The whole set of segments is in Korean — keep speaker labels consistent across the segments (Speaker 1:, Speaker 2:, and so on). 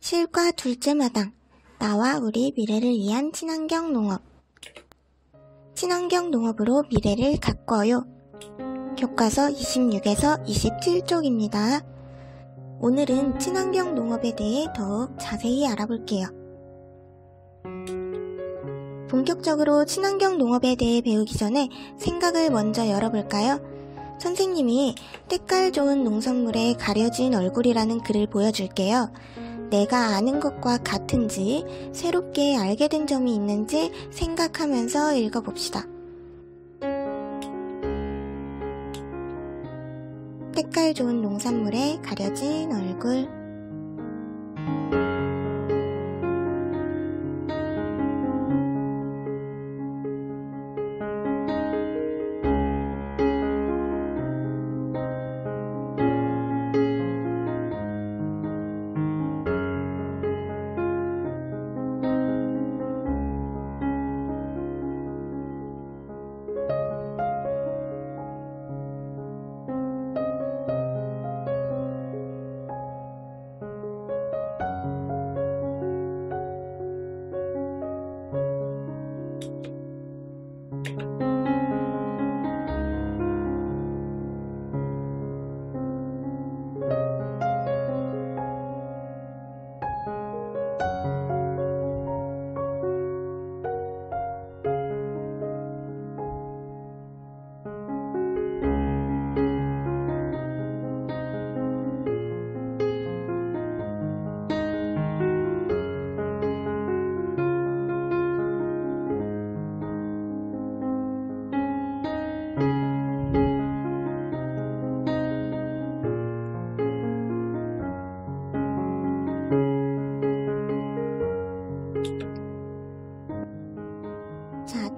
Speaker 1: 실과 둘째 마당, 나와 우리 미래를 위한 친환경 농업. 친환경 농업으로 미래를 가꿔요. 교과서 26에서 27쪽입니다. 오늘은 친환경 농업에 대해 더욱 자세히 알아볼게요. 본격적으로 친환경 농업에 대해 배우기 전에 생각을 먼저 열어볼까요? 선생님이 때깔 좋은 농산물에 가려진 얼굴이라는 글을 보여줄게요. 내가 아는 것과 같은지, 새롭게 알게 된 점이 있는지 생각하면서 읽어봅시다. 때깔 좋은 농산물에 가려진 얼굴.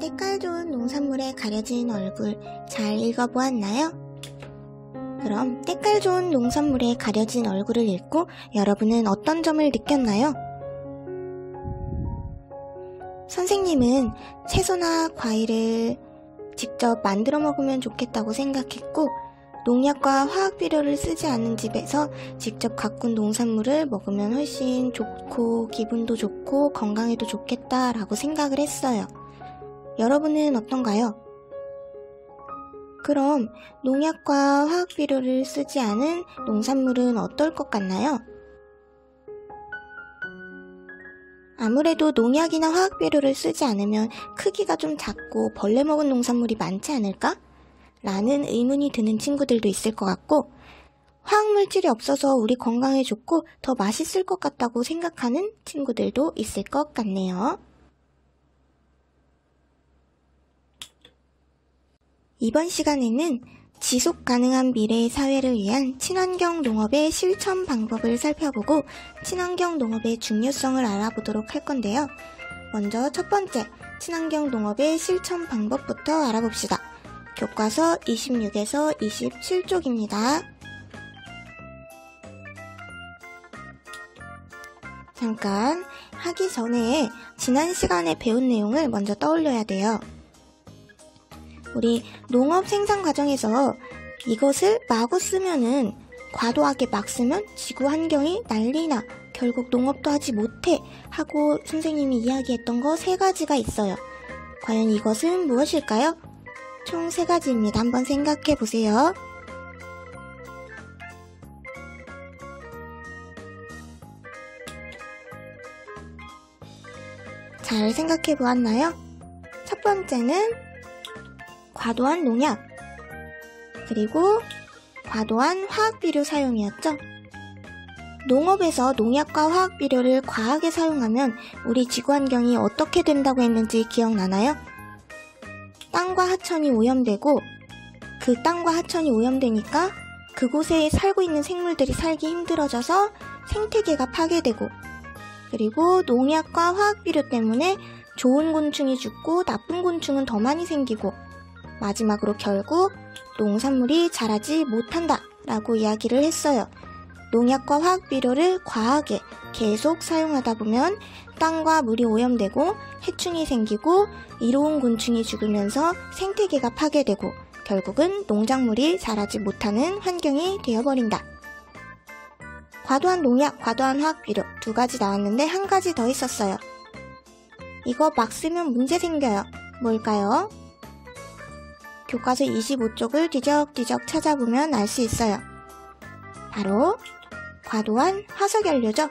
Speaker 1: 때깔 좋은 농산물에 가려진 얼굴 잘 읽어보았나요? 그럼 때깔 좋은 농산물에 가려진 얼굴을 읽고 여러분은 어떤 점을 느꼈나요? 선생님은 채소나 과일을 직접 만들어 먹으면 좋겠다고 생각했고, 농약과 화학비료를 쓰지 않은 집에서 직접 가꾼 농산물을 먹으면 훨씬 좋고 기분도 좋고 건강에도 좋겠다라고 생각을 했어요. 여러분은 어떤가요? 그럼 농약과 화학비료를 쓰지 않은 농산물은 어떨 것 같나요? 아무래도 농약이나 화학비료를 쓰지 않으면 크기가 좀 작고 벌레 먹은 농산물이 많지 않을까? 라는 의문이 드는 친구들도 있을 것 같고, 화학물질이 없어서 우리 건강에 좋고 더 맛있을 것 같다고 생각하는 친구들도 있을 것 같네요. 이번 시간에는 지속 가능한 미래의 사회를 위한 친환경 농업의 실천 방법을 살펴보고 친환경 농업의 중요성을 알아보도록 할 건데요. 먼저 첫 번째, 친환경 농업의 실천 방법부터 알아봅시다. 교과서 26에서 27쪽입니다. 잠깐 하기 전에 지난 시간에 배운 내용을 먼저 떠올려야 돼요. 우리 농업 생산 과정에서 이것을 마구 쓰면은, 과도하게 막 쓰면 지구 환경이 난리나, 결국 농업도 하지 못해 하고 선생님이 이야기했던 거 3가지가 있어요. 과연 이것은 무엇일까요? 총 3가지입니다. 한번 생각해 보세요. 잘 생각해 보았나요? 첫 번째는 과도한 농약, 그리고 과도한 화학비료 사용이었죠. 농업에서 농약과 화학비료를 과하게 사용하면 우리 지구환경이 어떻게 된다고 했는지 기억나나요? 땅과 하천이 오염되고, 그 땅과 하천이 오염되니까 그곳에 살고 있는 생물들이 살기 힘들어져서 생태계가 파괴되고, 그리고 농약과 화학비료 때문에 좋은 곤충이 죽고 나쁜 곤충은 더 많이 생기고, 마지막으로 결국 농산물이 자라지 못한다 라고 이야기를 했어요. 농약과 화학비료를 과하게 계속 사용하다 보면 땅과 물이 오염되고 해충이 생기고 이로운 곤충이 죽으면서 생태계가 파괴되고 결국은 농작물이 자라지 못하는 환경이 되어버린다. 과도한 농약, 과도한 화학비료 두 가지 나왔는데 한 가지 더 있었어요. 이거 막 쓰면 문제 생겨요. 뭘까요? 교과서 25쪽을 뒤적뒤적 찾아보면 알 수 있어요. 바로 과도한 화석연료죠.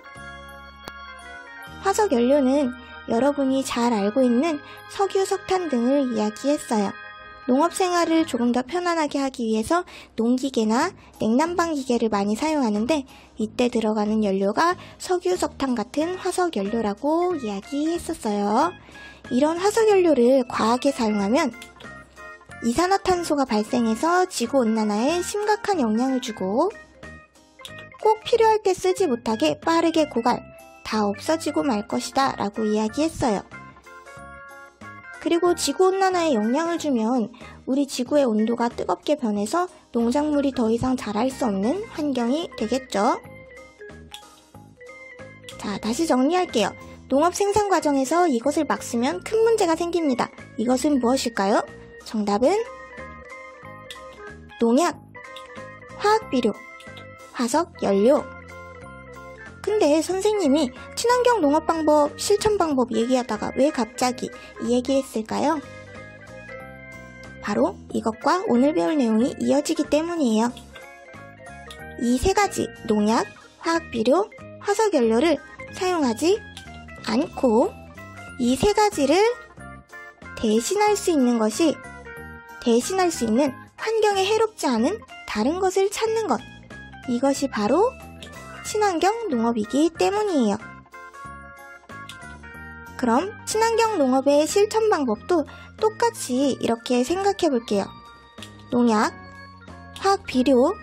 Speaker 1: 화석연료는 여러분이 잘 알고 있는 석유, 석탄 등을 이야기했어요. 농업생활을 조금 더 편안하게 하기 위해서 농기계나 냉난방 기계를 많이 사용하는데 이때 들어가는 연료가 석유, 석탄 같은 화석연료라고 이야기했었어요. 이런 화석연료를 과하게 사용하면 이산화탄소가 발생해서 지구온난화에 심각한 영향을 주고 꼭 필요할 때 쓰지 못하게 빠르게 고갈, 다 없어지고 말 것이다 라고 이야기했어요. 그리고 지구온난화에 영향을 주면 우리 지구의 온도가 뜨겁게 변해서 농작물이 더 이상 자랄 수 없는 환경이 되겠죠. 자, 다시 정리할게요. 농업 생산 과정에서 이것을 막 쓰면 큰 문제가 생깁니다. 이것은 무엇일까요? 정답은 농약, 화학비료, 화석연료. 근데 선생님이 친환경 농업 방법, 실천 방법 얘기하다가 왜 갑자기 이 얘기했을까요? 바로 이것과 오늘 배울 내용이 이어지기 때문이에요. 이 세 가지 농약, 화학비료, 화석연료를 사용하지 않고 이 세 가지를 대신할 수 있는 것이 대신할 수 있는 환경에 해롭지 않은 다른 것을 찾는 것. 이것이 바로 친환경 농업이기 때문이에요. 그럼 친환경 농업의 실천 방법도 똑같이 이렇게 생각해 볼게요. 농약, 화학비료,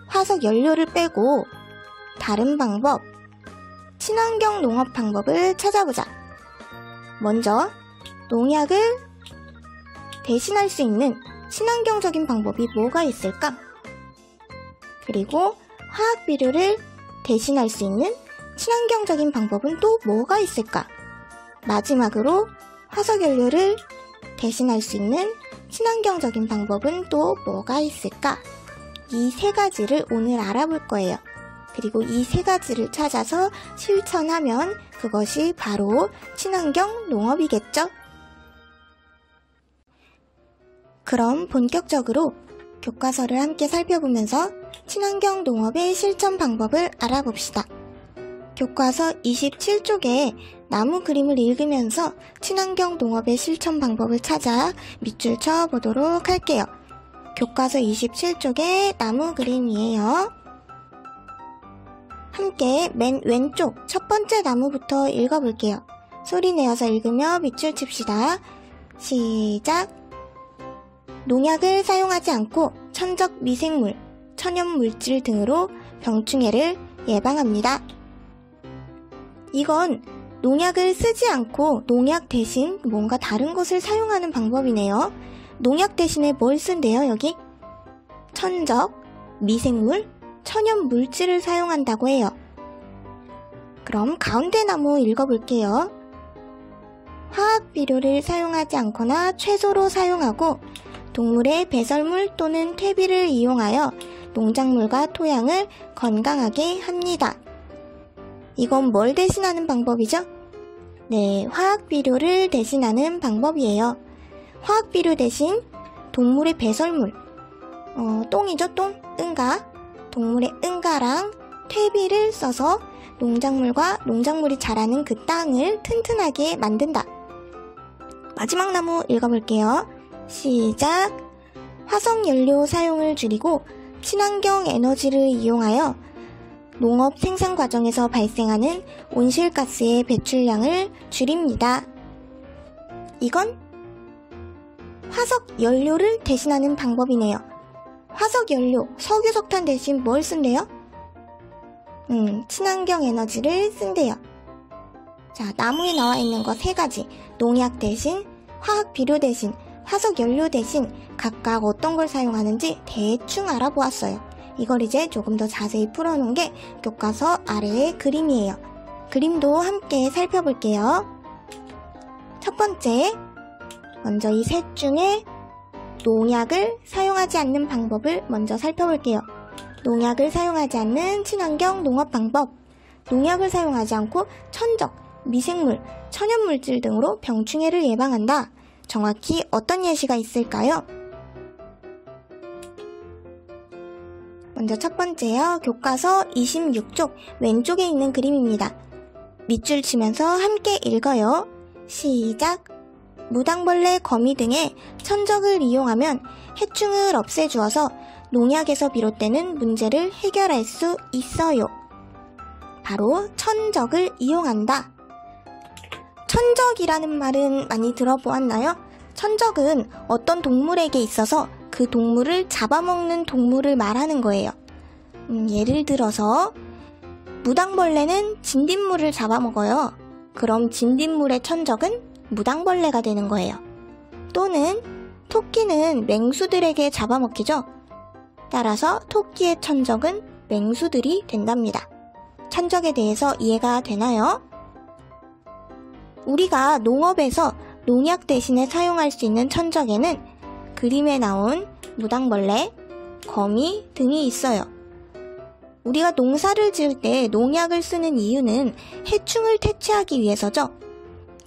Speaker 1: 화석연료를 빼고 다른 방법, 친환경 농업 방법을 찾아보자. 먼저 농약을 대신할 수 있는 친환경적인 방법이 뭐가 있을까? 그리고 화학비료를 대신할 수 있는 친환경적인 방법은 또 뭐가 있을까? 마지막으로 화석연료를 대신할 수 있는 친환경적인 방법은 또 뭐가 있을까? 이 세 가지를 오늘 알아볼 거예요. 그리고 이 세 가지를 찾아서 실천하면 그것이 바로 친환경 농업이겠죠? 그럼 본격적으로 교과서를 함께 살펴보면서 친환경 농업의 실천 방법을 알아봅시다. 교과서 27쪽에 나무 그림을 읽으면서 친환경 농업의 실천 방법을 찾아 밑줄 쳐보도록 할게요. 교과서 27쪽에 나무 그림이에요. 함께 맨 왼쪽 첫 번째 나무부터 읽어볼게요. 소리 내어서 읽으며 밑줄 칩시다. 시작! 농약을 사용하지 않고 천적 미생물, 천연물질 등으로 병충해를 예방합니다. 이건 농약을 쓰지 않고 농약 대신 뭔가 다른 것을 사용하는 방법이네요. 농약 대신에 뭘 쓴대요, 여기? 천적, 미생물, 천연물질을 사용한다고 해요. 그럼 가운데 나무 읽어볼게요. 화학비료를 사용하지 않거나 최소로 사용하고 동물의 배설물 또는 퇴비를 이용하여 농작물과 토양을 건강하게 합니다. 이건 뭘 대신하는 방법이죠? 네, 화학비료를 대신하는 방법이에요. 화학비료 대신 동물의 배설물, 똥이죠, 똥, 응가. 동물의 응가랑 퇴비를 써서 농작물과 농작물이 자라는 그 땅을 튼튼하게 만든다. 마지막 나무 읽어볼게요. 시작! 화석연료 사용을 줄이고 친환경 에너지를 이용하여 농업 생산 과정에서 발생하는 온실가스의 배출량을 줄입니다. 이건 화석연료를 대신하는 방법이네요. 화석연료, 석유, 석탄 대신 뭘 쓴대요? 친환경 에너지를 쓴대요. 자, 나무에 나와 있는 거 세 가지. 농약 대신, 화학비료 대신, 화석연료 대신 각각 어떤 걸 사용하는지 대충 알아보았어요. 이걸 이제 조금 더 자세히 풀어놓은 게 교과서 아래의 그림이에요. 그림도 함께 살펴볼게요. 첫 번째, 먼저 이 셋 중에 농약을 사용하지 않는 방법을 먼저 살펴볼게요. 농약을 사용하지 않는 친환경 농업 방법. 농약을 사용하지 않고 천적, 미생물, 천연물질 등으로 병충해를 예방한다. 정확히 어떤 예시가 있을까요? 먼저 첫 번째요. 교과서 26쪽 왼쪽에 있는 그림입니다. 밑줄 치면서 함께 읽어요. 시작! 무당벌레, 거미 등의 천적을 이용하면 해충을 없애주어서 농약에서 비롯되는 문제를 해결할 수 있어요. 바로 천적을 이용한다. 천적이라는 말은 많이 들어보았나요? 천적은 어떤 동물에게 있어서 그 동물을 잡아먹는 동물을 말하는 거예요. 예를 들어서 무당벌레는 진딧물을 잡아먹어요. 그럼 진딧물의 천적은 무당벌레가 되는 거예요. 또는 토끼는 맹수들에게 잡아먹히죠. 따라서 토끼의 천적은 맹수들이 된답니다. 천적에 대해서 이해가 되나요? 우리가 농업에서 농약 대신에 사용할 수 있는 천적에는 그림에 나온 무당벌레, 거미 등이 있어요. 우리가 농사를 지을 때 농약을 쓰는 이유는 해충을 퇴치하기 위해서죠.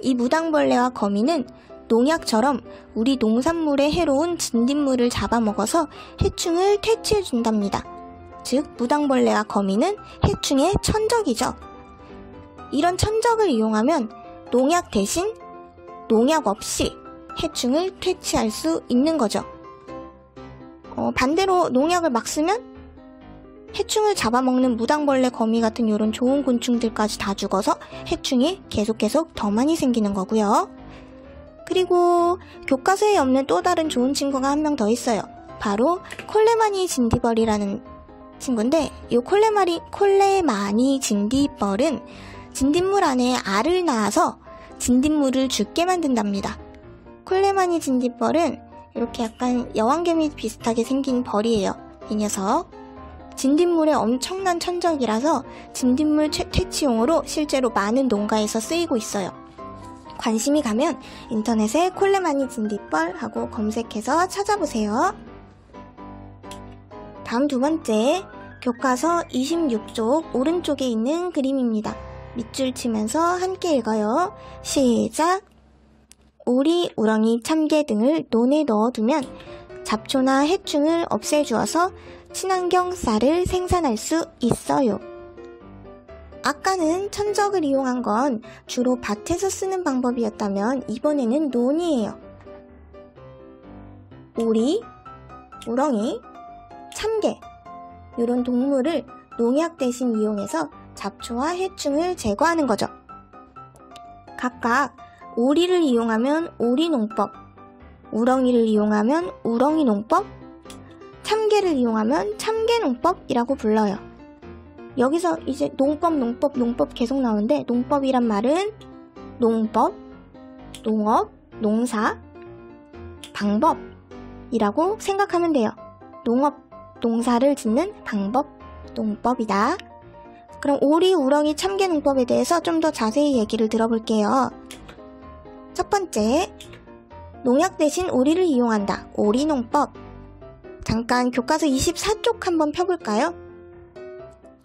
Speaker 1: 이 무당벌레와 거미는 농약처럼 우리 농산물에 해로운 진딧물을 잡아먹어서 해충을 퇴치해준답니다. 즉, 무당벌레와 거미는 해충의 천적이죠. 이런 천적을 이용하면 농약 대신 농약 없이 해충을 퇴치할 수 있는 거죠. 반대로 농약을 막 쓰면 해충을 잡아먹는 무당벌레, 거미 같은 이런 좋은 곤충들까지 다 죽어서 해충이 계속 더 많이 생기는 거고요. 그리고 교과서에 없는 또 다른 좋은 친구가 한 명 더 있어요. 바로 콜레마니 진딧벌이라는 친구인데, 이 콜레마니 진딧벌은 진딧물 안에 알을 낳아서 진딧물을 죽게 만든답니다. 콜레마니 진딧벌은 이렇게 약간 여왕개미 비슷하게 생긴 벌이에요. 이 녀석. 진딧물의 엄청난 천적이라서 진딧물 퇴치용으로 실제로 많은 농가에서 쓰이고 있어요. 관심이 가면 인터넷에 콜레마니 진딧벌 하고 검색해서 찾아보세요. 다음 두 번째, 교과서 26쪽 오른쪽에 있는 그림입니다. 밑줄 치면서 함께 읽어요. 시작! 오리, 우렁이, 참개 등을 논에 넣어두면 잡초나 해충을 없애주어서 친환경 쌀을 생산할 수 있어요. 아까는 천적을 이용한 건 주로 밭에서 쓰는 방법이었다면 이번에는 논이에요. 오리, 우렁이, 참개 이런 동물을 농약 대신 이용해서 잡초와 해충을 제거하는 거죠. 각각 오리를 이용하면 오리농법, 우렁이를 이용하면 우렁이농법, 참개를 이용하면 참개농법이라고 불러요. 여기서 이제 농법 계속 나오는데, 농법이란 말은 농법, 농업, 농사, 방법이라고 생각하면 돼요. 농업, 농사를 짓는 방법, 농법이다. 그럼 오리, 우렁이, 참개 농법에 대해서 좀 더 자세히 얘기를 들어볼게요. 첫 번째, 농약 대신 오리를 이용한다. 오리농법. 잠깐 교과서 24쪽 한번 펴볼까요?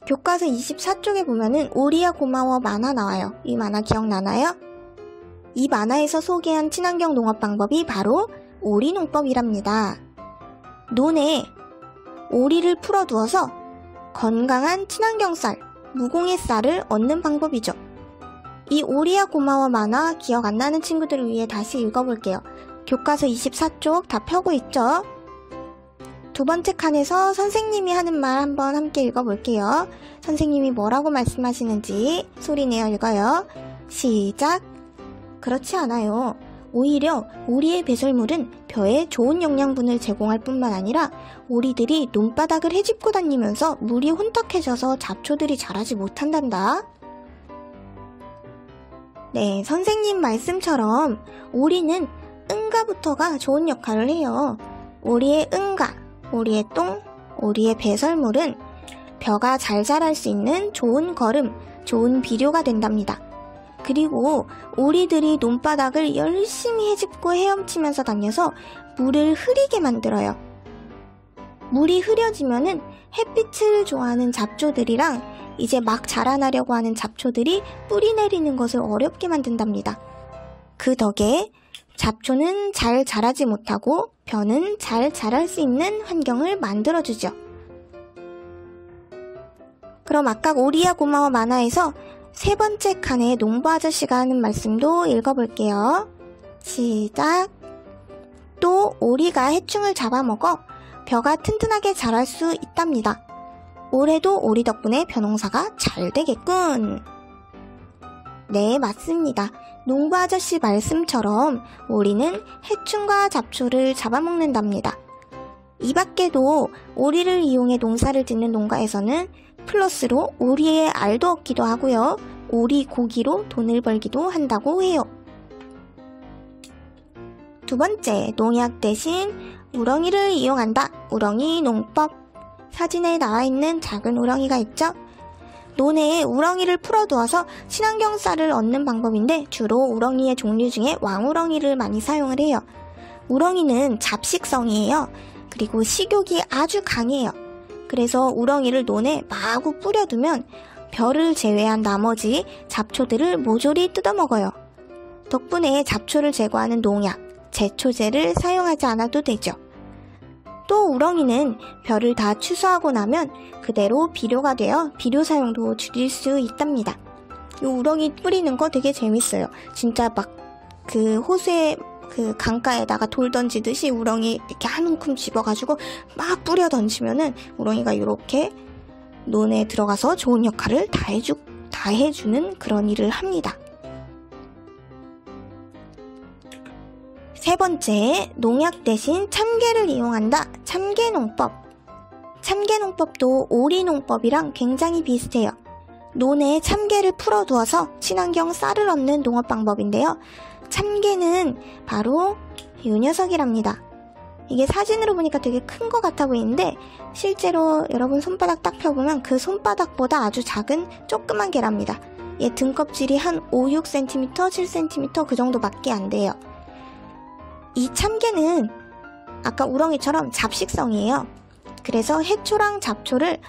Speaker 1: 교과서 24쪽에 보면은 오리야 고마워 만화 나와요. 이 만화 기억나나요? 이 만화에서 소개한 친환경 농업 방법이 바로 오리농법이랍니다. 논에 오리를 풀어두어서 건강한 친환경 쌀, 무공해 쌀을 얻는 방법이죠. 이 오리야 고마워 만화 기억 안 나는 친구들을 위해 다시 읽어볼게요. 교과서 24쪽 다 펴고 있죠? 두 번째 칸에서 선생님이 하는 말 한번 함께 읽어볼게요. 선생님이 뭐라고 말씀하시는지 소리내어 읽어요. 시작! 그렇지 않아요. 오히려 오리의 배설물은 벼에 좋은 영양분을 제공할 뿐만 아니라 오리들이 논바닥을 헤집고 다니면서 물이 혼탁해져서 잡초들이 자라지 못한단다. 네, 선생님 말씀처럼 오리는 응가부터가 좋은 역할을 해요. 오리의 응가, 오리의 똥, 오리의 배설물은 벼가 잘 자랄 수 있는 좋은 거름, 좋은 비료가 된답니다. 그리고 오리들이 논바닥을 열심히 헤집고 헤엄치면서 다녀서 물을 흐리게 만들어요. 물이 흐려지면은 햇빛을 좋아하는 잡초들이랑 이제 막 자라나려고 하는 잡초들이 뿌리 내리는 것을 어렵게 만든답니다. 그 덕에 잡초는 잘 자라지 못하고 벼는 잘 자랄 수 있는 환경을 만들어주죠. 그럼 아까 오리야 고마워 만화에서 세 번째 칸에 농부 아저씨가 하는 말씀도 읽어볼게요. 시작! 또 오리가 해충을 잡아먹어 벼가 튼튼하게 자랄 수 있답니다. 올해도 오리 덕분에 벼농사가 잘 되겠군. 네, 맞습니다. 농부 아저씨 말씀처럼 오리는 해충과 잡초를 잡아먹는답니다. 이 밖에도 오리를 이용해 농사를 짓는 농가에서는 플러스로 오리의 알도 얻기도 하고요. 오리 고기로 돈을 벌기도 한다고 해요. 두 번째, 농약 대신 우렁이를 이용한다. 우렁이 농법. 사진에 나와 있는 작은 우렁이가 있죠? 논에 우렁이를 풀어두어서 친환경 쌀을 얻는 방법인데 주로 우렁이의 종류 중에 왕우렁이를 많이 사용을 해요. 우렁이는 잡식성이에요. 그리고 식욕이 아주 강해요. 그래서 우렁이를 논에 마구 뿌려두면 벼를 제외한 나머지 잡초들을 모조리 뜯어먹어요. 덕분에 잡초를 제거하는 농약, 제초제를 사용하지 않아도 되죠. 또 우렁이는 벼를 다 추수하고 나면 그대로 비료가 되어 비료 사용도 줄일 수 있답니다. 이 우렁이 뿌리는 거 되게 재밌어요. 진짜 막 그 호수에 그 강가에다가 돌 던지듯이 우렁이 이렇게 한 움큼 집어가지고 막 뿌려 던지면은 우렁이가 이렇게 논에 들어가서 좋은 역할을 다 해주는 그런 일을 합니다. 세 번째, 농약 대신 참개를 이용한다. 참개농법. 참개농법도 오리농법이랑 굉장히 비슷해요. 논에 참개를 풀어두어서 친환경 쌀을 얻는 농업 방법인데요. 참개는 바로 이 녀석이랍니다. 이게 사진으로 보니까 되게 큰 것 같아 보이는데 실제로 여러분 손바닥 딱 펴보면 그 손바닥보다 아주 작은 조그만 개랍니다. 얘 등껍질이 한 5, 6cm, 7cm 그 정도밖에 안 돼요. 이 참개는 아까 우렁이처럼 잡식성이에요. 그래서 해충이랑 잡초를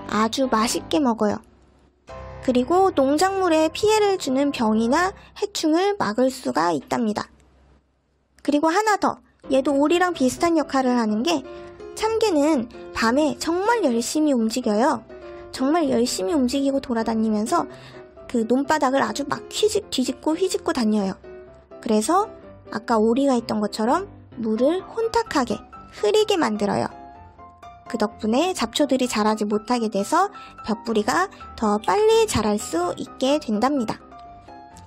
Speaker 1: 아주 맛있게 먹어요. 그리고 농작물에 피해를 주는 병이나 해충을 막을 수가 있답니다. 그리고 하나 더, 얘도 오리랑 비슷한 역할을 하는 게 참개는 밤에 정말 열심히 움직여요. 정말 열심히 움직이고 돌아다니면서 그 논바닥을 아주 막 뒤집고 휘집고 다녀요. 그래서 아까 오리가 있던 것처럼 물을 혼탁하게 흐리게 만들어요. 그 덕분에 잡초들이 자라지 못하게 돼서 벼뿌리가 더 빨리 자랄 수 있게 된답니다.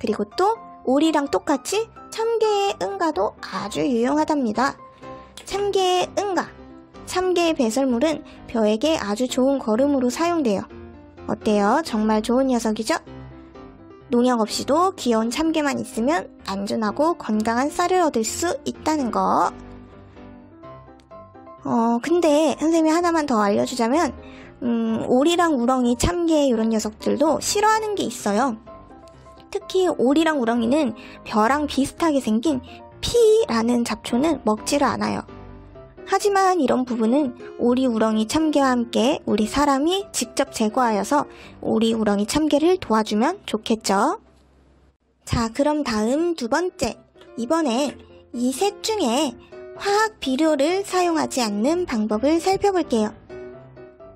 Speaker 1: 그리고 또 오리랑 똑같이 참개의 응가도 아주 유용하답니다. 참개의 응가, 참개의 배설물은 벼에게 아주 좋은 거름으로 사용돼요. 어때요? 정말 좋은 녀석이죠? 농약 없이도 귀여운 참개만 있으면 안전하고 건강한 쌀을 얻을 수 있다는 거. 근데 선생님이 하나만 더 알려주자면 오리랑 우렁이, 참개 이런 녀석들도 싫어하는 게 있어요. 특히 오리랑 우렁이는 벼랑 비슷하게 생긴 피라는 잡초는 먹지를 않아요. 하지만 이런 부분은 오리, 우렁이, 참개와 함께 우리 사람이 직접 제거하여서 오리, 우렁이, 참개를 도와주면 좋겠죠. 자, 그럼 다음 두 번째. 이번에 이 셋 중에 화학 비료를 사용하지 않는 방법을 살펴볼게요.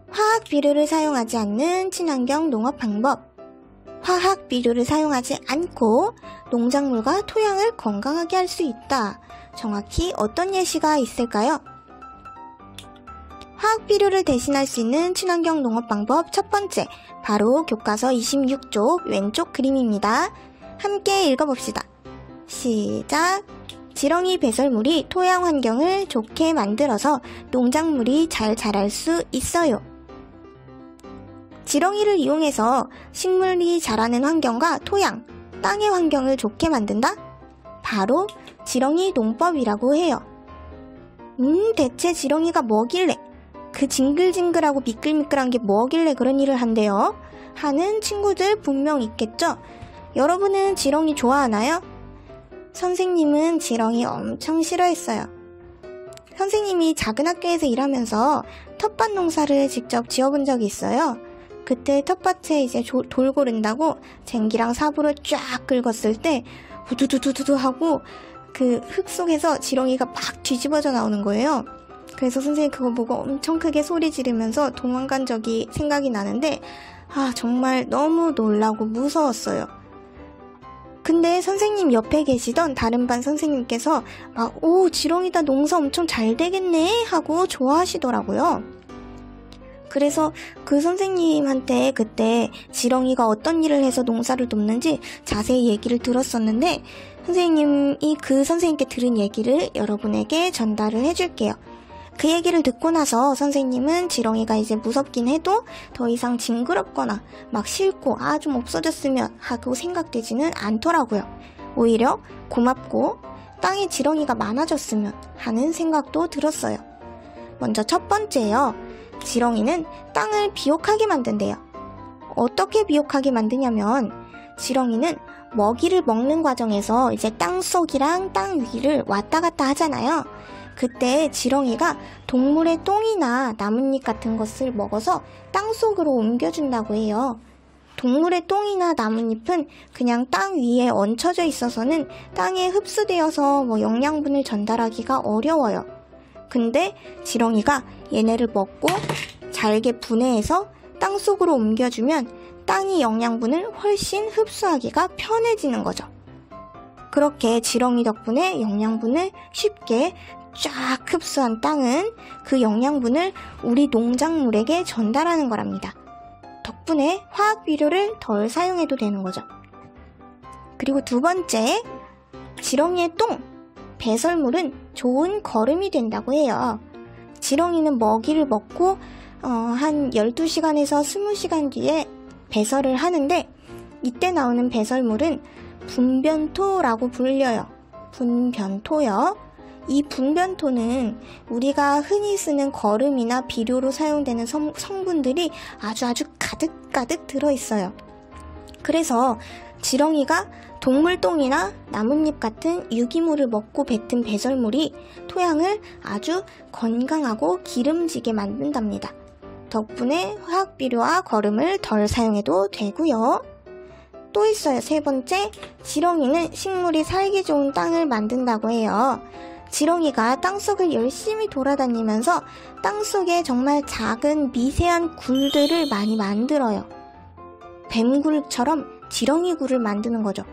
Speaker 1: 화학 비료를 사용하지 않는 친환경 농업 방법. 화학 비료를 사용하지 않고 농작물과 토양을 건강하게 할 수 있다. 정확히 어떤 예시가 있을까요? 화학 비료를 대신할 수 있는 친환경 농업 방법 첫 번째, 바로 교과서 26쪽 왼쪽 그림입니다. 함께 읽어봅시다. 시작! 지렁이 배설물이 토양 환경을 좋게 만들어서 농작물이 잘 자랄 수 있어요. 지렁이를 이용해서 식물이 자라는 환경과 토양, 땅의 환경을 좋게 만든다? 바로 지렁이 농법이라고 해요. 대체 지렁이가 뭐길래, 그 징글징글하고 미끌미끌한 게 뭐길래 그런 일을 한대요? 하는 친구들 분명 있겠죠? 여러분은 지렁이 좋아하나요? 선생님은 지렁이 엄청 싫어했어요. 선생님이 작은 학교에서 일하면서 텃밭 농사를 직접 지어본 적이 있어요. 그때 텃밭에 이제 돌 고른다고 쟁기랑 삽으로 쫙 긁었을 때 우두두두두 하고 그 흙 속에서 지렁이가 막 뒤집어져 나오는 거예요. 그래서 선생님이 그거 보고 엄청 크게 소리 지르면서 도망간 적이 생각이 나는데 정말 너무 놀라고 무서웠어요. 근데 선생님 옆에 계시던 다른 반 선생님께서 오, 지렁이다, 농사 엄청 잘 되겠네 하고 좋아하시더라고요. 그래서 그 선생님한테 그때 지렁이가 어떤 일을 해서 농사를 돕는지 자세히 얘기를 들었었는데, 선생님이 그 선생님께 들은 얘기를 여러분에게 전달을 해줄게요. 그 얘기를 듣고 나서 선생님은 지렁이가 이제 무섭긴 해도 더 이상 징그럽거나 막 싫고 좀 없어졌으면 하고 생각되지는 않더라고요. 오히려 고맙고 땅에 지렁이가 많아졌으면 하는 생각도 들었어요. 먼저 첫 번째요. 지렁이는 땅을 비옥하게 만든대요. 어떻게 비옥하게 만드냐면, 지렁이는 먹이를 먹는 과정에서 이제 땅 속이랑 땅 위를 왔다 갔다 하잖아요. 그때 지렁이가 동물의 똥이나 나뭇잎 같은 것을 먹어서 땅 속으로 옮겨준다고 해요. 동물의 똥이나 나뭇잎은 그냥 땅 위에 얹혀져 있어서는 땅에 흡수되어서 영양분을 전달하기가 어려워요. 근데 지렁이가 얘네를 먹고 잘게 분해해서 땅 속으로 옮겨주면 땅이 영양분을 훨씬 흡수하기가 편해지는 거죠. 그렇게 지렁이 덕분에 영양분을 쉽게 쫙 흡수한 땅은 그 영양분을 우리 농작물에게 전달하는 거랍니다. 덕분에 화학 비료를 덜 사용해도 되는 거죠. 그리고 두 번째, 지렁이의 똥, 배설물은 좋은 거름이 된다고 해요. 지렁이는 먹이를 먹고 한 12시간에서 20시간 뒤에 배설을 하는데, 이때 나오는 배설물은 분변토라고 불려요. 분변토요. 이 분변토는 우리가 흔히 쓰는 거름이나 비료로 사용되는 성분들이 아주 가득가득 들어있어요. 그래서 지렁이가 동물똥이나 나뭇잎 같은 유기물을 먹고 뱉은 배설물이 토양을 아주 건강하고 기름지게 만든답니다. 덕분에 화학비료와 거름을 덜 사용해도 되고요. 또 있어요. 세 번째, 지렁이는 식물이 살기 좋은 땅을 만든다고 해요. 지렁이가 땅속을 열심히 돌아다니면서 땅속에 정말 작은 미세한 굴들을 많이 만들어요. 뱀굴처럼 지렁이 굴을 만드는 거죠.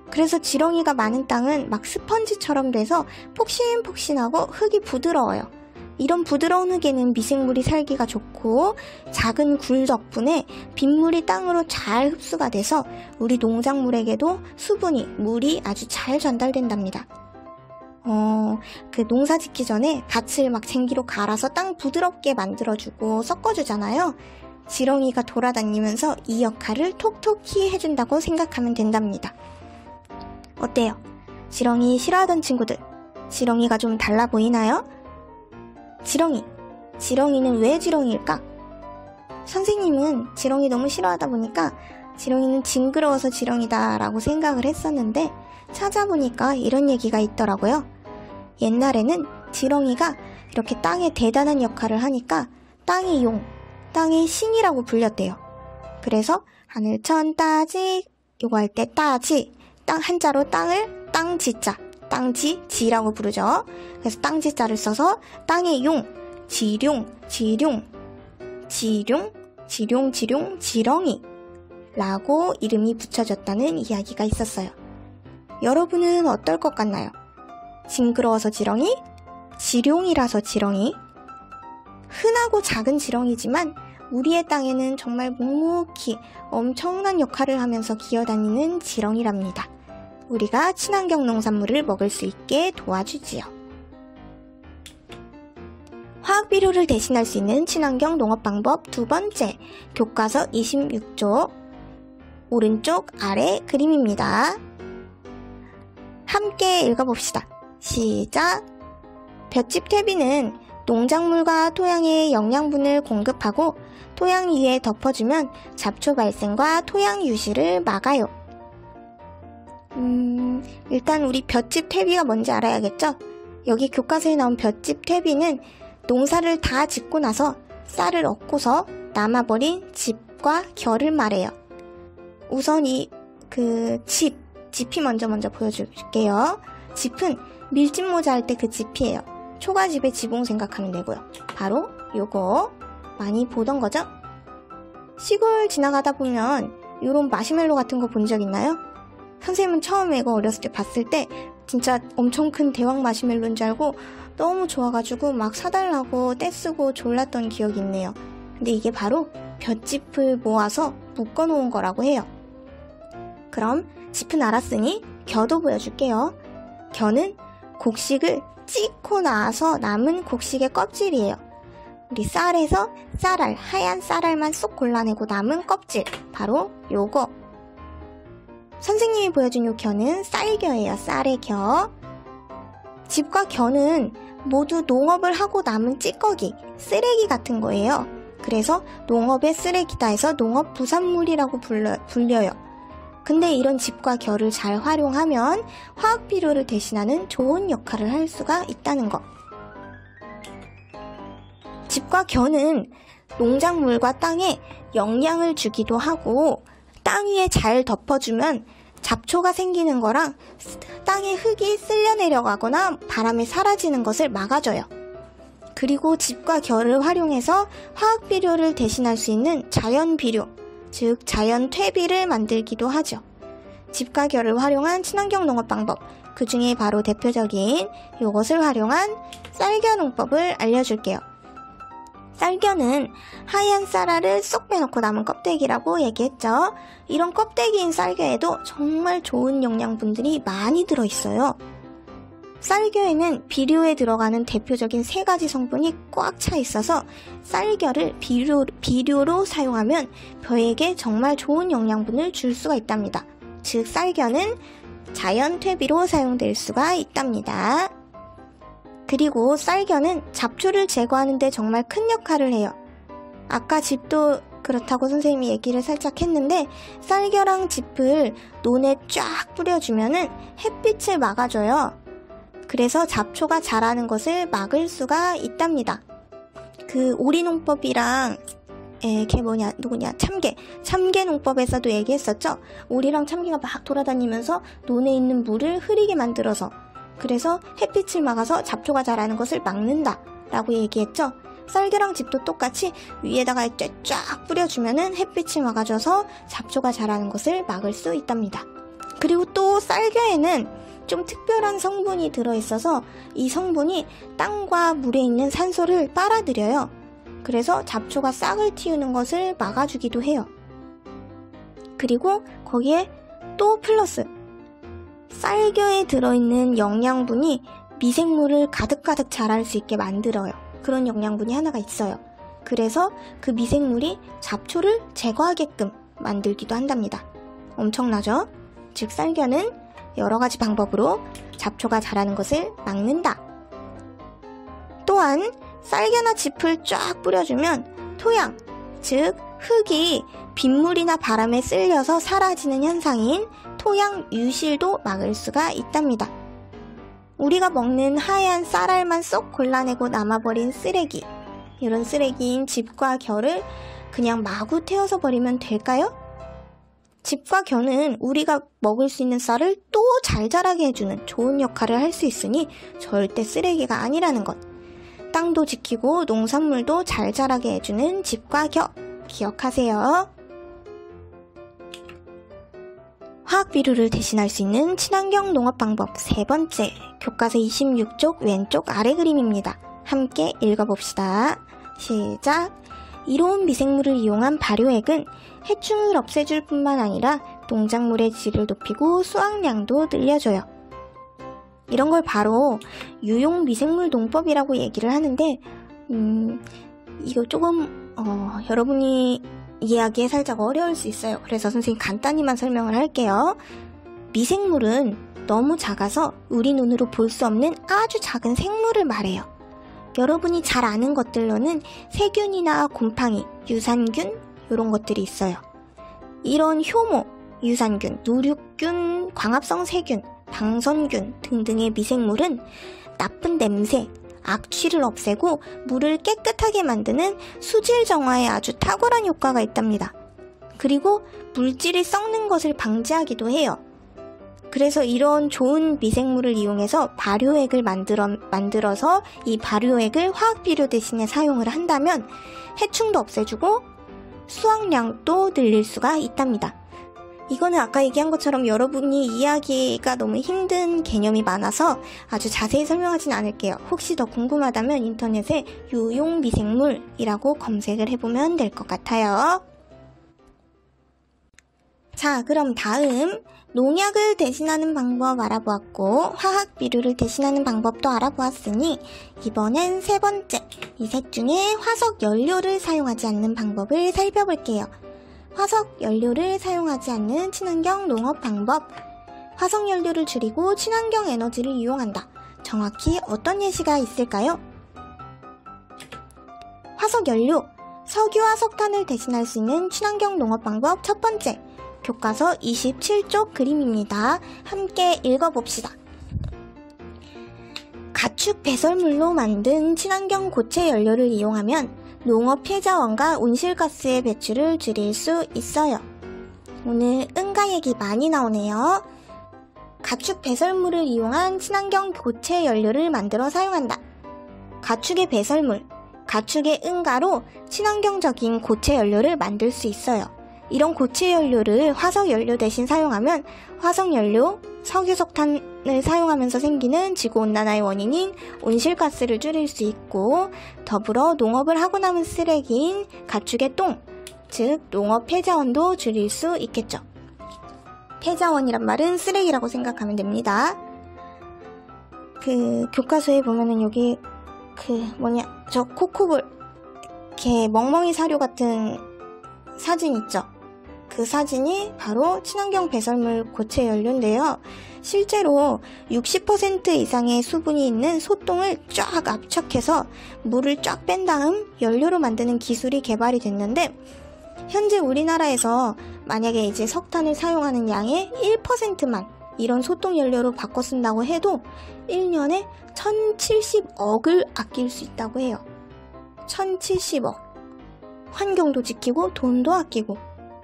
Speaker 1: 그래서 지렁이가 많은 땅은 막 스펀지처럼 돼서 폭신폭신하고 흙이 부드러워요. 이런 부드러운 흙에는 미생물이 살기가 좋고, 작은 굴 덕분에 빗물이 땅으로 잘 흡수가 돼서 우리 농작물에게도 수분이, 물이 아주 잘 전달된답니다. 그 농사 짓기 전에 밭을 막 쟁기로 갈아서 땅 부드럽게 만들어주고 섞어주잖아요. 지렁이가 돌아다니면서 이 역할을 톡톡히 해준다고 생각하면 된답니다. 어때요? 지렁이 싫어하던 친구들, 지렁이가 좀 달라 보이나요? 지렁이는 왜 지렁이일까? 선생님은 지렁이 너무 싫어하다 보니까 지렁이는 징그러워서 지렁이다 라고 생각을 했었는데, 찾아보니까 이런 얘기가 있더라고요. 옛날에는 지렁이가 이렇게 땅에 대단한 역할을 하니까 땅의 용, 땅의 신이라고 불렸대요. 그래서 하늘천 따지, 요거 할 때 따지, 한자로 땅을 땅지자, 땅지지라고 부르죠. 그래서 땅지자를 써서 땅의 용, 지렁이 라고 이름이 붙여졌다는 이야기가 있었어요. 여러분은 어떨 것 같나요? 징그러워서 지렁이? 지룡이라서 지렁이? 흔하고 작은 지렁이지만 우리의 땅에는 정말 묵묵히 엄청난 역할을 하면서 기어다니는 지렁이랍니다. 우리가 친환경 농산물을 먹을 수 있게 도와주지요. 화학비료를 대신할 수 있는 친환경 농업 방법 두 번째, 교과서 26쪽 오른쪽 아래 그림입니다. 함께 읽어봅시다. 시작! 볏짚 퇴비는 농작물과 토양에 영양분을 공급하고 토양 위에 덮어주면 잡초 발생과 토양 유실을 막아요. 일단 우리 볏짚 퇴비가 뭔지 알아야겠죠? 여기 교과서에 나온 볏짚 퇴비는 농사를 다 짓고 나서 쌀을 얻고서 남아버린 짚과 결을 말해요. 우선 짚이 먼저 보여줄게요. 짚은 밀짚 모자 할 때 그 짚이에요. 초가집의 지붕 생각하면 되고요. 바로 요거 많이 보던 거죠? 시골 지나가다 보면 요런 마시멜로 같은 거 본 적 있나요? 선생님은 처음에 이거 어렸을 때 봤을 때 진짜 엄청 큰 대왕 마시멜로인 줄 알고 너무 좋아가지고 막 사달라고 떼쓰고 졸랐던 기억이 있네요. 근데 이게 바로 볏짚을 모아서 묶어놓은 거라고 해요. 그럼 짚은 알았으니 겨도 보여줄게요. 겨는 곡식을 찢고 나서 남은 곡식의 껍질이에요. 우리 쌀에서 쌀알, 하얀 쌀알만 쏙 골라내고 남은 껍질, 바로 요거. 선생님이 보여준 요 겨는 쌀겨예요. 쌀의 겨. 짚과 겨는 모두 농업을 하고 남은 찌꺼기, 쓰레기 같은 거예요. 그래서 농업의 쓰레기다 해서 농업 부산물이라고 불려요. 근데 이런 짚과 겨를 잘 활용하면 화학 비료를 대신하는 좋은 역할을 할 수가 있다는 거. 짚과 겨는 농작물과 땅에 영양을 주기도 하고 땅 위에 잘 덮어주면 잡초가 생기는 거랑 땅에 흙이 쓸려 내려가거나 바람에 사라지는 것을 막아줘요. 그리고 짚과 겨를 활용해서 화학 비료를 대신할 수 있는 자연 비료, 즉 자연 퇴비를 만들기도 하죠. 짚과 겨를 활용한 친환경 농업 방법, 그 중에 바로 대표적인 이것을 활용한 쌀겨 농법을 알려줄게요. 쌀겨는 하얀 쌀알을 쏙 빼놓고 남은 껍데기라고 얘기했죠. 이런 껍데기인 쌀겨에도 정말 좋은 영양분들이 많이 들어있어요. 쌀겨에는 비료에 들어가는 대표적인 3가지 성분이 꽉 차 있어서 쌀겨를 비료로 사용하면 벼에게 정말 좋은 영양분을 줄 수가 있답니다. 즉 쌀겨는 자연 퇴비로 사용될 수가 있답니다. 그리고 쌀겨는 잡초를 제거하는 데 정말 큰 역할을 해요. 아까 짚도 그렇다고 선생님이 얘기를 살짝 했는데 쌀겨랑 짚을 논에 쫙 뿌려주면은 햇빛을 막아줘요. 그래서 잡초가 자라는 것을 막을 수가 있답니다. 그 오리농법이랑 참개 농법에서도 얘기했었죠. 오리랑 참개가 막 돌아다니면서 논에 있는 물을 흐리게 만들어서 그래서 햇빛을 막아서 잡초가 자라는 것을 막는다 라고 얘기했죠. 쌀겨랑 짚도 똑같이 위에다가 쫙 뿌려주면은 햇빛을 막아줘서 잡초가 자라는 것을 막을 수 있답니다. 그리고 또 쌀겨에는 좀 특별한 성분이 들어있어서 이 성분이 땅과 물에 있는 산소를 빨아들여요. 그래서 잡초가 싹을 틔우는 것을 막아주기도 해요. 그리고 거기에 또 플러스 쌀겨에 들어있는 영양분이 미생물을 가득가득 자랄 수 있게 만들어요. 그런 영양분이 하나가 있어요. 그래서 그 미생물이 잡초를 제거하게끔 만들기도 한답니다. 엄청나죠? 즉 쌀겨는 여러가지 방법으로 잡초가 자라는 것을 막는다. 또한 쌀겨나 짚을 쫙 뿌려주면 토양, 즉 흙이 빗물이나 바람에 쓸려서 사라지는 현상인 토양 유실도 막을 수가 있답니다. 우리가 먹는 하얀 쌀알만 쏙 골라내고 남아버린 쓰레기, 이런 쓰레기인 짚과 겨를 그냥 마구 태워서 버리면 될까요? 짚과 겨는 우리가 먹을 수 있는 쌀을 또 잘 자라게 해주는 좋은 역할을 할 수 있으니 절대 쓰레기가 아니라는 것. 땅도 지키고 농산물도 잘 자라게 해주는 짚과 겨, 기억하세요. 화학 비료를 대신할 수 있는 친환경 농업 방법 3번째, 교과서 26쪽 왼쪽 아래 그림입니다. 함께 읽어봅시다. 시작! 이로운 미생물을 이용한 발효액은 해충을 없애줄 뿐만 아니라 농작물의 질을 높이고 수확량도 늘려줘요. 이런 걸 바로 유용 미생물 농법이라고 얘기를 하는데 이거 조금 여러분이 이해하기에 살짝 어려울 수 있어요. 그래서 선생님 간단히만 설명을 할게요. 미생물은 너무 작아서 우리 눈으로 볼 수 없는 아주 작은 생물을 말해요. 여러분이 잘 아는 것들로는 세균이나 곰팡이, 유산균 이런 것들이 있어요. 이런 효모, 유산균, 누륙균, 광합성 세균, 방선균 등등의 미생물은 나쁜 냄새, 악취를 없애고 물을 깨끗하게 만드는 수질 정화에 아주 탁월한 효과가 있답니다. 그리고 물질이 썩는 것을 방지하기도 해요. 그래서 이런 좋은 미생물을 이용해서 발효액을 만들어서 이 발효액을 화학비료 대신에 사용을 한다면 해충도 없애주고 수확량도 늘릴 수가 있답니다. 이거는 아까 얘기한 것처럼 여러분이 이해하기가 너무 힘든 개념이 많아서 아주 자세히 설명하진 않을게요. 혹시 더 궁금하다면 인터넷에 유용미생물이라고 검색을 해보면 될 것 같아요. 자, 그럼 다음 농약을 대신하는 방법 알아보았고 화학 비료를 대신하는 방법도 알아보았으니 이번엔 세 번째, 이 셋 중에 화석 연료를 사용하지 않는 방법을 살펴볼게요. 화석 연료를 사용하지 않는 친환경 농업 방법. 화석 연료를 줄이고 친환경 에너지를 이용한다. 정확히 어떤 예시가 있을까요? 화석 연료, 석유와 석탄을 대신할 수 있는 친환경 농업 방법 첫 번째, 교과서 27쪽 그림입니다. 함께 읽어봅시다. 가축 배설물로 만든 친환경 고체 연료를 이용하면 농업 폐자원과 온실가스의 배출을 줄일 수 있어요. 오늘 응가 얘기 많이 나오네요. 가축 배설물을 이용한 친환경 고체 연료를 만들어 사용한다. 가축의 배설물, 가축의 응가로 친환경적인 고체 연료를 만들 수 있어요. 이런 고체 연료를 화석 연료 대신 사용하면 화석 연료, 석유, 석탄을 사용하면서 생기는 지구온난화의 원인인 온실가스를 줄일 수 있고 더불어 농업을 하고 남은 쓰레기인 가축의 똥, 즉 농업 폐자원도 줄일 수 있겠죠. 폐자원이란 말은 쓰레기라고 생각하면 됩니다. 교과서에 보면은 여기 저 코코볼 이렇게 멍멍이 사료 같은 사진 있죠? 그 사진이 바로 친환경 배설물 고체 연료인데요. 실제로 60% 이상의 수분이 있는 소똥을 쫙 압착해서 물을 쫙 뺀 다음 연료로 만드는 기술이 개발이 됐는데 현재 우리나라에서 만약에 이제 석탄을 사용하는 양의 1%만 이런 소똥 연료로 바꿔 쓴다고 해도 1년에 1070억을 아낄 수 있다고 해요. 1070억. 환경도 지키고 돈도 아끼고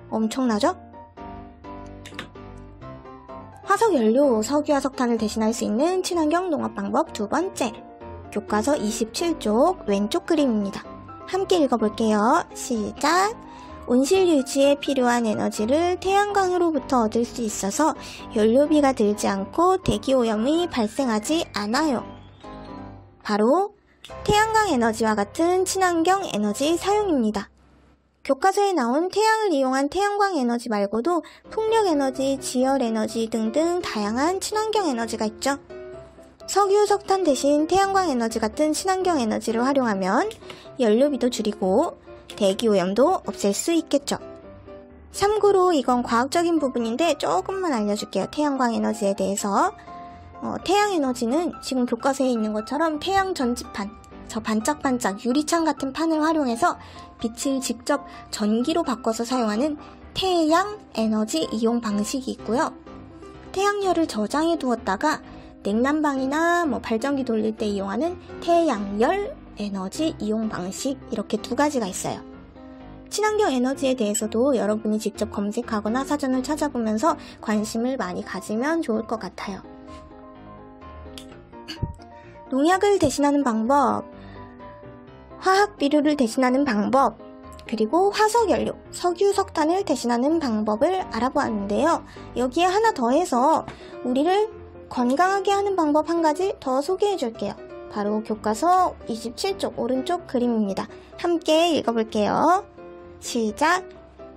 Speaker 1: 엄청나죠? 화석연료, 석유와 석탄을 대신할 수 있는 친환경 농업 방법 두 번째, 교과서 27쪽 왼쪽 그림입니다. 함께 읽어볼게요. 시작! 온실 유지에 필요한 에너지를 태양광으로부터 얻을 수 있어서 연료비가 들지 않고 대기오염이 발생하지 않아요. 바로 태양광 에너지와 같은 친환경 에너지 사용입니다. 교과서에 나온 태양을 이용한 태양광 에너지 말고도 풍력 에너지, 지열 에너지 등등 다양한 친환경 에너지가 있죠. 석유, 석탄 대신 태양광 에너지 같은 친환경 에너지를 활용하면 연료비도 줄이고 대기오염도 없앨 수 있겠죠. 참고로 이건 과학적인 부분인데 조금만 알려줄게요. 태양광 에너지에 대해서. 태양 에너지는 지금 교과서에 있는 것처럼 태양 전지판, 저 반짝반짝 유리창 같은 판을 활용해서 빛을 직접 전기로 바꿔서 사용하는 태양 에너지 이용 방식이 있고요. 태양열을 저장해 두었다가 냉난방이나 발전기 돌릴 때 이용하는 태양열 에너지 이용 방식, 이렇게 두 가지가 있어요. 친환경 에너지에 대해서도 여러분이 직접 검색하거나 사전을 찾아보면서 관심을 많이 가지면 좋을 것 같아요. 농약을 대신하는 방법, 화학 비료를 대신하는 방법, 그리고 화석연료, 석유, 석탄을 대신하는 방법을 알아보았는데요. 여기에 하나 더해서 우리를 건강하게 하는 방법 한 가지 더 소개해 줄게요. 바로 교과서 27쪽 오른쪽 그림입니다. 함께 읽어볼게요. 시작!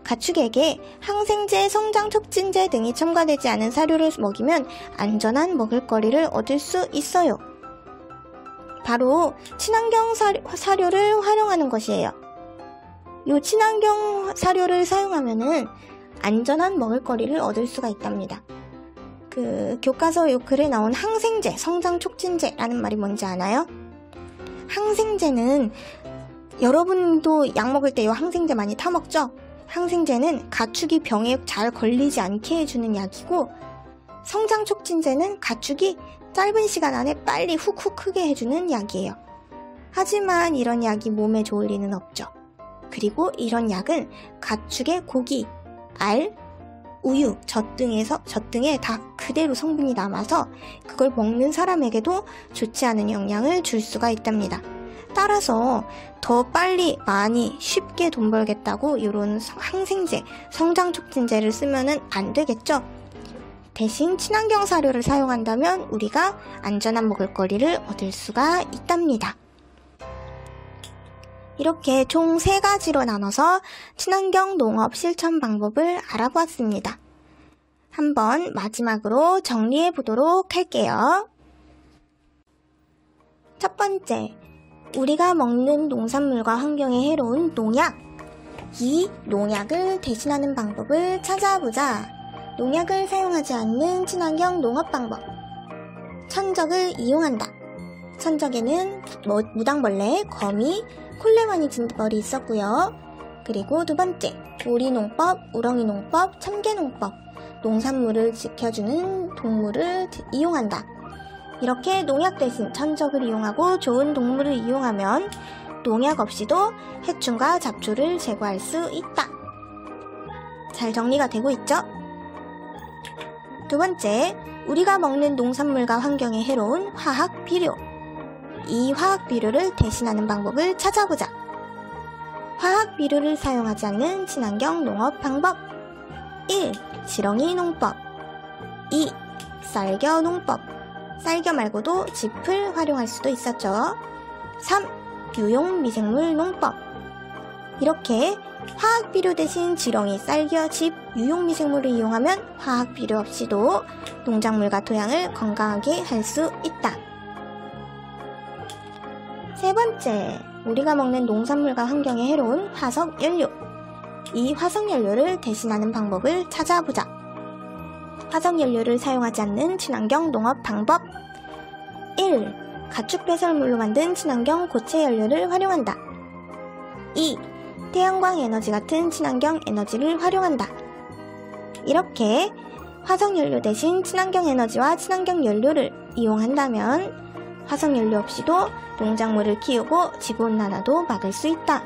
Speaker 1: 가축에게 항생제, 성장촉진제 등이 첨가되지 않은 사료를 먹이면 안전한 먹을거리를 얻을 수 있어요. 바로 친환경 사료를 활용하는 것이에요. 이 친환경 사료를 사용하면은 안전한 먹을거리를 얻을 수가 있답니다. 교과서 이 글에 나온 항생제, 성장촉진제라는 말이 뭔지 아나요? 항생제는 여러분도 약 먹을 때 이 항생제 많이 타먹죠? 항생제는 가축이 병에 잘 걸리지 않게 해주는 약이고 성장촉진제는 가축이 짧은 시간 안에 빨리 훅훅 크게 해주는 약이에요. 하지만 이런 약이 몸에 좋을 리는 없죠. 그리고 이런 약은 가축의 고기, 알, 우유, 젖 등에 다 그대로 성분이 남아서 그걸 먹는 사람에게도 좋지 않은 영향을 줄 수가 있답니다. 따라서 더 빨리 많이 쉽게 돈 벌겠다고 이런 항생제, 성장촉진제를 쓰면은 안 되겠죠? 대신 친환경 사료를 사용한다면 우리가 안전한 먹을거리를 얻을 수가 있답니다. 이렇게 총 3가지로 나눠서 친환경 농업 실천 방법을 알아보았습니다. 한번 마지막으로 정리해 보도록 할게요. 첫 번째, 우리가 먹는 농산물과 환경에 해로운 농약. 이 농약을 대신하는 방법을 찾아보자. 농약을 사용하지 않는 친환경 농업 방법. 천적을 이용한다. 천적에는 무당벌레, 거미, 콜레마니 진벌이 있었고요. 그리고 두 번째, 오리농법, 우렁이농법, 참개농법. 농산물을 지켜주는 동물을 이용한다. 이렇게 농약 대신 천적을 이용하고 좋은 동물을 이용하면 농약 없이도 해충과 잡초를 제거할 수 있다. 잘 정리가 되고 있죠? 두 번째, 우리가 먹는 농산물과 환경에 해로운 화학 비료. 이 화학 비료를 대신하는 방법을 찾아보자. 화학 비료를 사용하지 않는 친환경 농업 방법. 1. 지렁이 농법. 2. 쌀겨 농법. 쌀겨 말고도 짚을 활용할 수도 있었죠. 3. 유용 미생물 농법. 이렇게 화학 비료 대신 지렁이, 쌀겨, 짚, 유용 미생물을 이용하면 화학 비료 없이도 농작물과 토양을 건강하게 할 수 있다. 세 번째, 우리가 먹는 농산물과 환경에 해로운 화석연료. 이 화석연료를 대신하는 방법을 찾아보자. 화석연료를 사용하지 않는 친환경 농업 방법. 1. 가축 배설물로 만든 친환경 고체 연료를 활용한다. 2. 태양광 에너지 같은 친환경 에너지를 활용한다. 이렇게 화석연료 대신 친환경 에너지와 친환경 연료를 이용한다면 화석연료 없이도 농작물을 키우고 지구온난화도 막을 수 있다.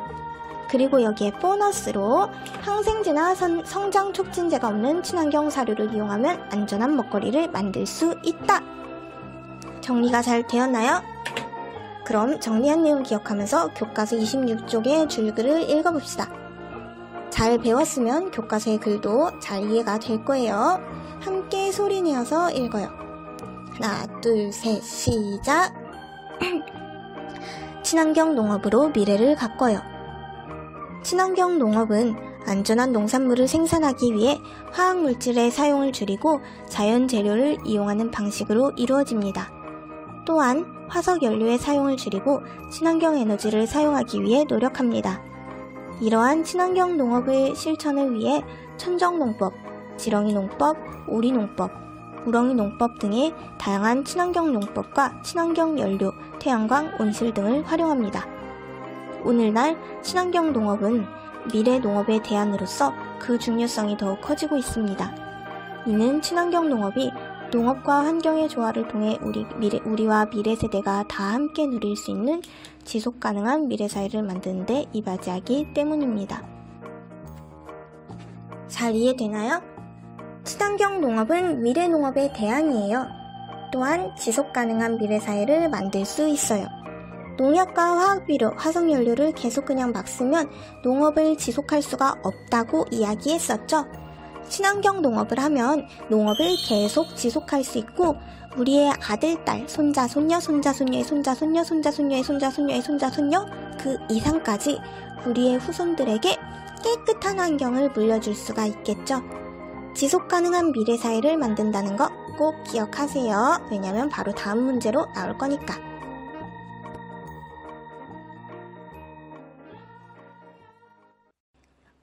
Speaker 1: 그리고 여기에 보너스로 항생제나 성장 촉진제가 없는 친환경 사료를 이용하면 안전한 먹거리를 만들 수 있다. 정리가 잘 되었나요? 그럼 정리한 내용 기억하면서 교과서 26쪽의 줄글을 읽어봅시다. 잘 배웠으면 교과서의 글도 잘 이해가 될 거예요. 함께 소리내어서 읽어요. 하나, 둘, 셋, 시작! 친환경 농업으로 미래를 가꿔요. 친환경 농업은 안전한 농산물을 생산하기 위해 화학물질의 사용을 줄이고 자연 재료를 이용하는 방식으로 이루어집니다. 또한 화석연료의 사용을 줄이고 친환경 에너지를 사용하기 위해 노력합니다. 이러한 친환경 농업의 실천을 위해 천적농법, 지렁이농법, 오리농법, 우렁이농법 등의 다양한 친환경 농법과 친환경 연료, 태양광, 온실 등을 활용합니다. 오늘날 친환경 농업은 미래 농업의 대안으로서 그 중요성이 더욱 커지고 있습니다. 이는 친환경 농업이 농업과 환경의 조화를 통해 우리와 미래 세대가 다 함께 누릴 수 있는 지속 가능한 미래 사회를 만드는 데 이바지하기 때문입니다. 잘 이해되나요? 친환경 농업은 미래 농업의 대안이에요. 또한 지속 가능한 미래 사회를 만들 수 있어요. 농약과 화학비료, 화석연료를 계속 그냥 막 쓰면 농업을 지속할 수가 없다고 이야기했었죠. 친환경 농업을 하면 농업을 계속 지속할 수 있고 우리의 아들, 딸, 손자, 손녀, 손자, 손녀의 손자, 손녀, 손자, 손녀의 손자, 손녀의 손자, 손녀 그 이상까지 우리의 후손들에게 깨끗한 환경을 물려줄 수가 있겠죠. 지속 가능한 미래 사회를 만든다는 거 꼭 기억하세요. 왜냐면 바로 다음 문제로 나올 거니까.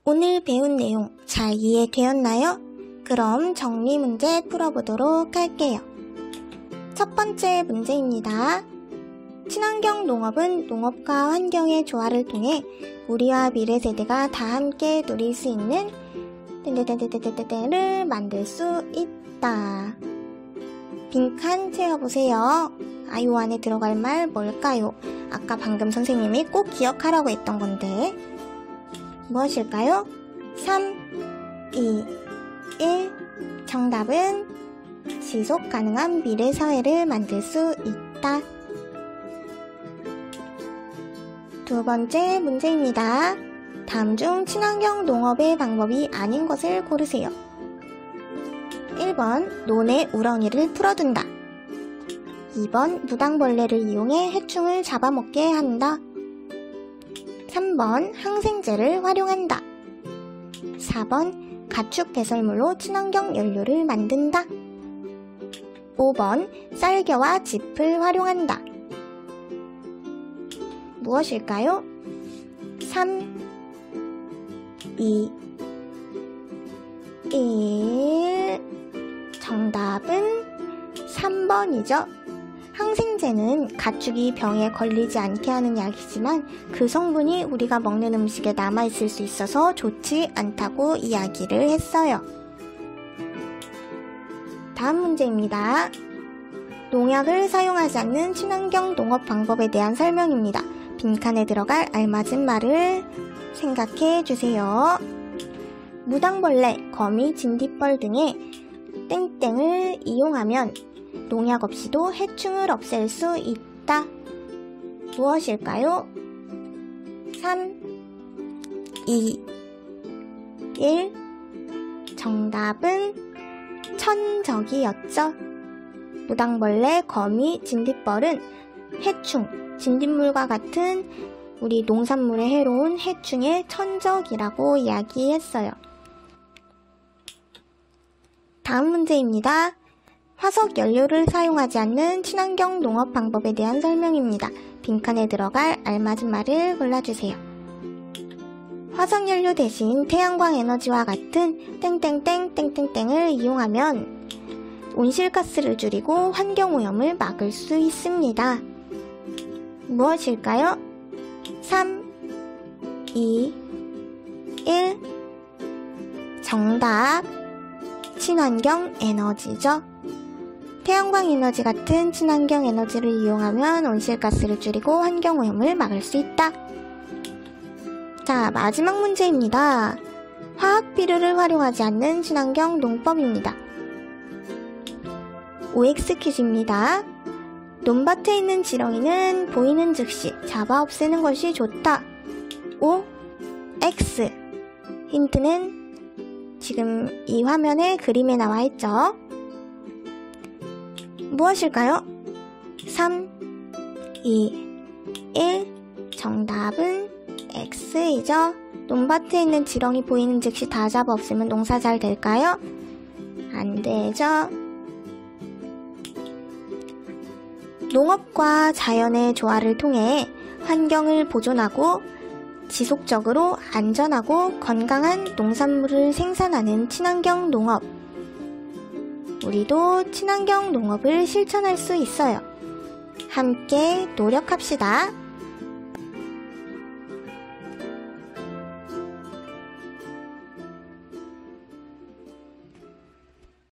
Speaker 1: 오늘 배운 내용 잘 이해되었나요? 그럼 정리 문제 풀어보도록 할게요. 첫 번째 문제입니다. 친환경 농업은 농업과 환경의 조화를 통해 우리와 미래 세대가 다 함께 누릴 수 있는 를 만들 수 있다. 빈칸 채워보세요. 요 안에 들어갈 말 뭘까요? 아까 방금 선생님이 꼭 기억하라고 했던 건데 무엇일까요? 3, 2, 1 정답은 지속 가능한 미래 사회를 만들 수 있다. 두 번째 문제입니다. 다음 중 친환경 농업의 방법이 아닌 것을 고르세요. 1번 논에 우렁이를 풀어둔다. 2번 무당벌레를 이용해 해충을 잡아먹게 한다. 3번 항생제를 활용한다. 4번 가축 배설물로 친환경 연료를 만든다. 5번 쌀겨와 짚을 활용한다. 무엇일까요? 3, 2, 1 정답은 3번이죠. 항생제는 가축이 병에 걸리지 않게 하는 약이지만 그 성분이 우리가 먹는 음식에 남아있을 수 있어서 좋지 않다고 이야기를 했어요. 다음 문제입니다. 농약을 사용하지 않는 친환경 농업 방법에 대한 설명입니다. 빈칸에 들어갈 알맞은 말을 생각해 주세요. 무당벌레, 거미, 진딧벌 등의 땡땡을 이용하면 농약 없이도 해충을 없앨 수 있다. 무엇일까요? 3, 2, 1 정답은 천적이었죠. 무당벌레, 거미, 진딧벌은 해충, 진딧물과 같은 우리 농산물에 해로운 해충의 천적이라고 이야기했어요. 다음 문제입니다. 화석 연료를 사용하지 않는 친환경 농업 방법에 대한 설명입니다. 빈칸에 들어갈 알맞은 말을 골라주세요. 화석 연료 대신 태양광 에너지와 같은 땡땡땡땡땡땡을 이용하면 온실가스를 줄이고 환경오염을 막을 수 있습니다. 무엇일까요? 3, 2, 1 정답 친환경 에너지죠. 태양광 에너지 같은 친환경 에너지를 이용하면 온실가스를 줄이고 환경오염을 막을 수 있다. 자, 마지막 문제입니다. 화학 비료를 활용하지 않는 친환경 농법입니다. OX 퀴즈입니다. 논밭에 있는 지렁이는 보이는 즉시 잡아 없애는 것이 좋다. O, X 힌트는 지금 이 화면에 그림에 나와 있죠. 무엇일까요? 3, 2, 1 정답은 X이죠. 논밭에 있는 지렁이 보이는 즉시 다 잡아 없으면 농사 잘 될까요? 안 되죠. 농업과 자연의 조화를 통해 환경을 보존하고 지속적으로 안전하고 건강한 농산물을 생산하는 친환경 농업. 우리도 친환경 농업을 실천할 수 있어요. 함께 노력합시다.